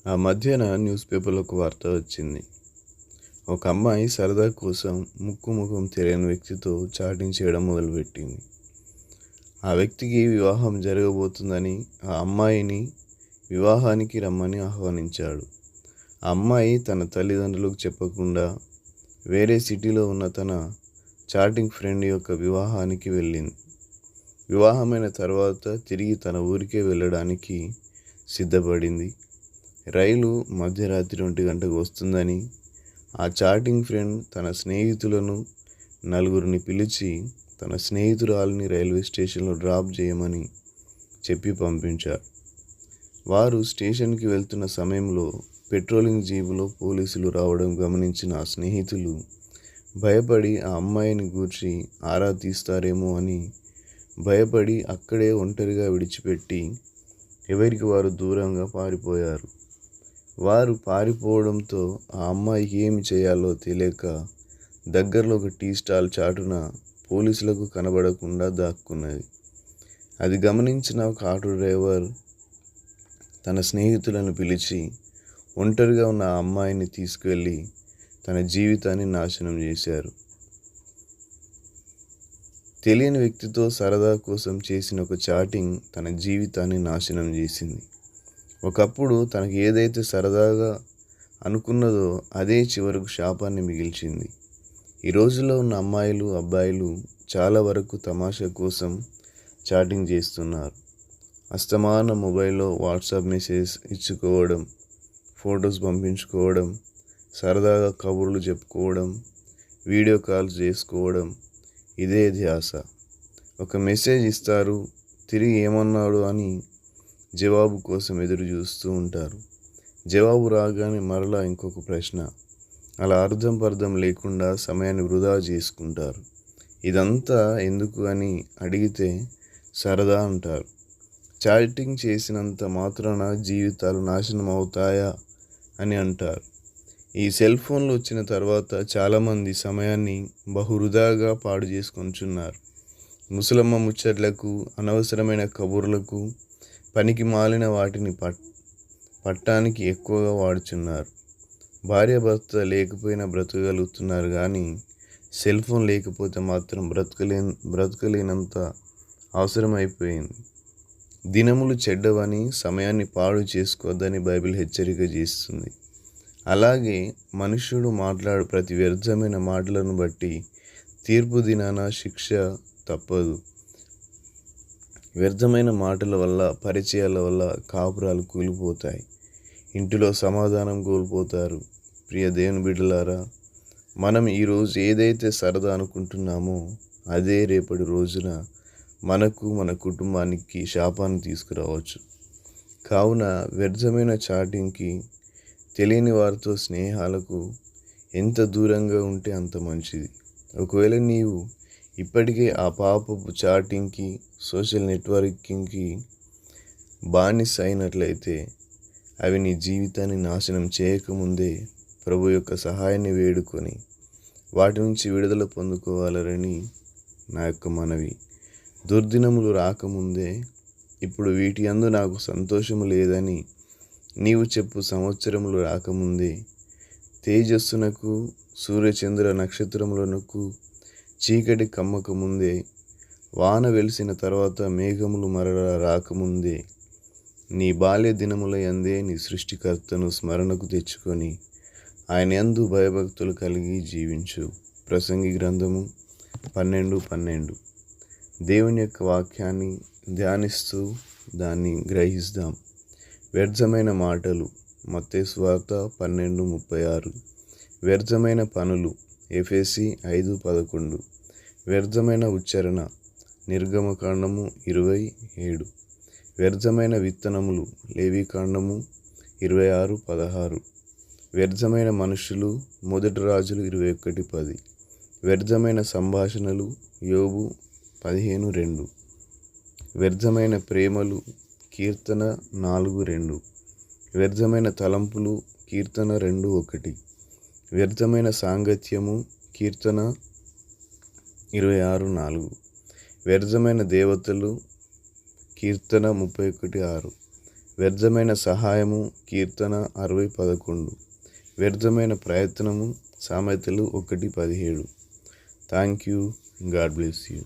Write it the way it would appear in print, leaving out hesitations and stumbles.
ఆ మధ్యన న్యూస్ పేపర్లో ఒక వార్త వచ్చింది. ఒక అమ్మాయి సరదా కోసం ముక్కు ముఖం తెలియని వ్యక్తితో చాటింగ్ చేయడం మొదలుపెట్టింది. ఆ వ్యక్తికి వివాహం జరగబోతుందని ఆ అమ్మాయిని వివాహానికి రమ్మని ఆహ్వానించాడు. ఆ అమ్మాయి తన తల్లిదండ్రులకు చెప్పకుండా వేరే సిటీలో ఉన్న తన చాటింగ్ ఫ్రెండ్ యొక్క వివాహానికి వెళ్ళింది. వివాహమైన తర్వాత తిరిగి తన ఊరికే వెళ్ళడానికి సిద్ధపడింది. రైలు మధ్యరాత్రి 1 గంటకు వస్తుందని ఆ చాటింగ్ ఫ్రెండ్ తన స్నేహితులను నలుగురిని పిలిచి తన స్నేహితురాలిని రైల్వే స్టేషన్లో డ్రాప్ చేయమని చెప్పి పంపించాడు. వారు స్టేషన్కి వెళ్తున్న సమయంలో పెట్రోలింగ్ జీబులో పోలీసులు రావడం గమనించిన ఆ స్నేహితులు భయపడి ఆ అమ్మాయిని గూర్చి ఆరా తీస్తారేమో అని భయపడి అక్కడే ఒంటరిగా విడిచిపెట్టి ఎవరికి వారు దూరంగా పారిపోయారు. వారు పారిపోవడంతో ఆ అమ్మాయికి ఏమి చేయాలో తెలియక దగ్గరలో ఒక టీ స్టాల్ చాటున పోలీసులకు కనబడకుండా దాక్కున్నది. అది గమనించిన ఒక ఆటో డ్రైవర్ తన స్నేహితులను పిలిచి ఒంటరిగా ఉన్న ఆ అమ్మాయిని తీసుకువెళ్ళి తన జీవితాన్ని నాశనం చేశారు. తెలియని వ్యక్తితో సరదా కోసం చేసిన ఒక చాటింగ్ తన జీవితాన్ని నాశనం చేసింది. ఒకప్పుడు తనకు ఏదైతే సరదాగా అనుకున్నదో అదే చివరకు శాపాన్ని మిగిల్చింది. ఈ రోజుల్లో ఉన్న అమ్మాయిలు అబ్బాయిలు చాలా వరకు తమాషా కోసం చాటింగ్ చేస్తున్నారు. అస్తమానం మొబైల్లో వాట్సాప్ మెసేజ్ ఇచ్చుకోవడం, ఫొటోస్ పంపించుకోవడం, సరదాగా కబుర్లు చెప్పుకోవడం, వీడియో కాల్స్ చేసుకోవడం, ఇదే ధ్యాస. ఒక మెసేజ్ ఇస్తారు, తిరిగి ఏమన్నాడు అని జవాబు కోసం ఎదురు చూస్తూ ఉంటారు. జవాబు రాగానే మరలా ఇంకొక ప్రశ్న. అలా అర్థం పర్థం లేకుండా సమయాన్ని వృధా చేసుకుంటారు. ఇదంతా ఎందుకు అని అడిగితే సరదా అంటారు. చాటింగ్ చేసినంత మాత్రాన జీవితాలు నాశనం అవుతాయా అని అంటారు. ఈ సెల్ ఫోన్లు వచ్చిన తర్వాత చాలామంది సమయాన్ని బహువృధాగా పాడు చేసుకొంటున్నారు. ముసలమ్మ ముచ్చట్లకు, అనవసరమైన కబుర్లకు, పనికి మాలిన వాటిని పట్టానికి ఎక్కువగా వాడుచున్నారు. భార్యాభర్త లేకపోయినా బ్రతకగలుగుతున్నారు, కానీ సెల్ ఫోన్ లేకపోతే మాత్రం బ్రతకలేనంత అవసరమైపోయింది. దినములు చెడ్డవని, సమయాన్ని పాడు చేసుకోవద్దని బైబిల్ హెచ్చరిక చేస్తుంది. అలాగే మనుష్యుడు మాట్లాడు ప్రతి వ్యర్థమైన మాటలను బట్టి తీర్పు దినాన శిక్ష తప్పదు. వ్యర్థమైన మాటల వల్ల, పరిచయాల వల్ల కాపురాలు కూలిపోతాయి. ఇంటిలో సమాధానం కోల్పోతారు. ప్రియ దేవుని బిడ్డలారా, మనం ఈరోజు ఏదైతే సరదా అనుకుంటున్నామో అదే రేపటి రోజున మనకు, మన కుటుంబానికి శాపాన్ని తీసుకురావచ్చు. కావున వ్యర్థమైన చాటింగ్కి, తెలియని వారితో స్నేహాలకు ఎంత దూరంగా ఉంటే అంత మంచిది. ఒకవేళ నీవు ఇప్పటికే ఆ పాపపు చాటింగ్కి, సోషల్ నెట్వర్కింగ్కి బానిస అయినట్లయితే అవి నీ జీవితాన్ని నాశనం చేయకముందే ప్రభు యొక్క సహాయాన్ని వేడుకొని వాటి నుంచి విడుదల పొందుకోవాలని నా యొక్క మనవి. దుర్దినములు రాకముందే ఇప్పుడు వీటి యందు నాకు సంతోషము లేదని నీవు చెప్పు సంవత్సరములు రాకముందే, తేజస్సునకు, సూర్యచంద్ర నక్షత్రములకు చీకటి కమ్మకముందే, వాన వెలిసిన తర్వాత మేఘములు మరల రాకముందే, నీ బాల్య దినముల యందే నీ సృష్టికర్తను స్మరణకు తెచ్చుకొని ఆయన యందు భయభక్తులు కలిగి జీవించు. ప్రసంగి గ్రంథము 12:12. దేవుని యొక్క వాక్యాన్ని ధ్యానిస్తూ దాన్ని గ్రహిస్తాం. వ్యర్థమైన మాటలు మత్తయి సువార్త 12:36. వ్యర్థమైన పనులు ఎఫెసీ 5:11. వ్యర్థమైన ఉచ్చారణ నిర్గమకాండము 27. వ్యర్థమైన విత్తనములు లేవీకాండము 26:16. వ్యర్థమైన మనుషులు మొదటి రాజులు 21:10. వ్యర్థమైన సంభాషణలు యోబు 15:2. వ్యర్థమైన ప్రేమలు కీర్తన 4:2. వ్యర్థమైన తలంపులు కీర్తన 2:1. వ్యర్థమైన సాంగత్యము కీర్తన 26:4. వ్యర్థమైన దేవతలు కీర్తన 31:6. వ్యర్థమైన సహాయము కీర్తన 60:11. వ్యర్థమైన ప్రయత్నము సామెతలు 1:17. Thank you. God bless you.